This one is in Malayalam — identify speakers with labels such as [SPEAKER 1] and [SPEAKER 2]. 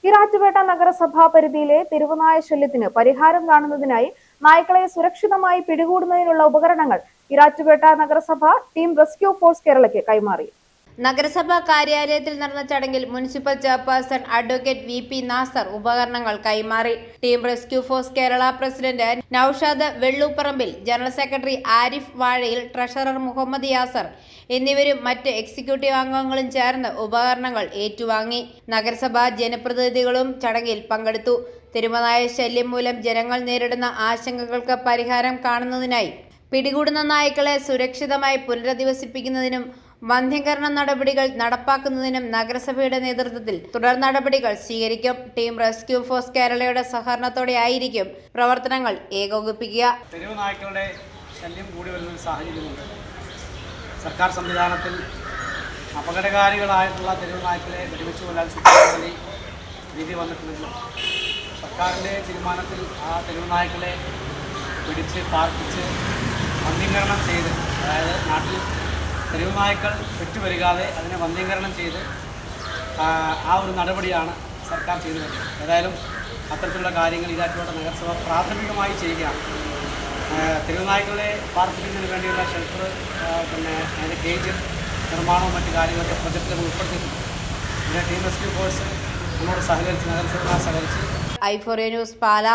[SPEAKER 1] ഈരാറ്റുപേട്ട നഗരസഭാ പരിധിയിലെ തെരുവുനായ ശല്യത്തിന് പരിഹാരം കാണുന്നതിനായി നായ്ക്കളെ സുരക്ഷിതമായി പിടികൂടുന്നതിനുള്ള ഉപകരണങ്ങൾ ഈരാറ്റുപേട്ട നഗരസഭ ടീം റെസ്ക്യൂ ഫോഴ്സ് കേരളയ്ക്ക് കൈമാറി.
[SPEAKER 2] നഗരസഭാ കാര്യാലയത്തിൽ നടന്ന ചടങ്ങിൽ municipal chairperson advocate V P Nasar ഉപകരണങ്ങൾ കൈമാറി. Team rescue force Kerala president Noushad വെള്ളൂപ്പറമ്പിൽ, ജനറൽ സെക്രട്ടറി ആരിഫ് വാഴയിൽ, ട്രഷറർ മുഹമ്മദ് യാസർ എന്നിവരും മറ്റ് എക്സിക്യൂട്ടീവ് അംഗങ്ങളും ചേർന്ന് ഉപകരണങ്ങൾ ഏറ്റുവാങ്ങി. നഗരസഭാ ജനപ്രതിനിധികളും ചടങ്ങിൽ പങ്കെടുത്തു. തെരുവുനായ ശല്യം മൂലം ജനങ്ങൾ നേരിടുന്ന ആശങ്കകൾക്ക് പരിഹാരം കാണുന്നതിനായി പിടികൂടുന്ന നായ്ക്കളെ സുരക്ഷിതമായി പുനരധിവസിപ്പിക്കുന്നതിനും വന്ധ്യംകരണ നടപടികൾ നടപ്പാക്കുന്നതിനും നഗരസഭയുടെ നേതൃത്വത്തിൽ തുടർ നടപടികൾ സ്വീകരിക്കും. ടീം റെസ്ക്യൂ ഫോഴ്സ് കേരളയുടെ സഹകരണത്തോടെ ആയിരിക്കും പ്രവർത്തനങ്ങൾ ഏകോപിപ്പിക്കുക.
[SPEAKER 3] തെരുവ് നായ്ക്കളുടെ ശല്യം കൂടി വരുന്ന സാഹചര്യമുണ്ട്. സർക്കാർ സംവിധാനത്തിൽ അപകടകാരികളായിട്ടുള്ള തെരുവ് നായ്ക്കളെ വെടിവെച്ച് കൊല്ലാൻ വിധി വന്നിട്ടുണ്ടെങ്കിലും സർക്കാരിൻ്റെ തീരുമാനത്തിൽ ആ തെരുവ് നായ്ക്കളെ പിടിച്ച് പാർപ്പിച്ച് വന്ധ്യംകരണം ചെയ്ത്, അതായത് നാട്ടിൽ തെരുവ് നായ്ക്കൾ പെറ്റുവരുകാതെ അതിനെ വന്ധ്യംകരണം ചെയ്ത് ആ ഒരു നടപടിയാണ് സർക്കാർ ചെയ്തു വരുന്നത്. ഏതായാലും അത്തരത്തിലുള്ള കാര്യങ്ങൾ ഈരാറ്റുപേട്ട നഗരസഭ പ്രാഥമികമായി ചെയ്യുകയാണ്. തെരുവ് നായ്ക്കളെ പാർപ്പിക്കുന്നതിന് വേണ്ടിയുള്ള ഷെൽട്ടർ, അതിൻ്റെ കേജ് നിർമ്മാണവും മറ്റു കാര്യങ്ങളൊക്കെ പ്രൊജക്റ്റിൽ ഉൾപ്പെടുത്തിയിട്ടുണ്ട്. പിന്നെ ടീം റെസ്ക്യൂ ഫോഴ്സ് നമ്മോട് സഹകരിച്ച്, നഗരസഭ സഹകരിച്ച്.
[SPEAKER 2] i4A ന്യൂസ് പാല.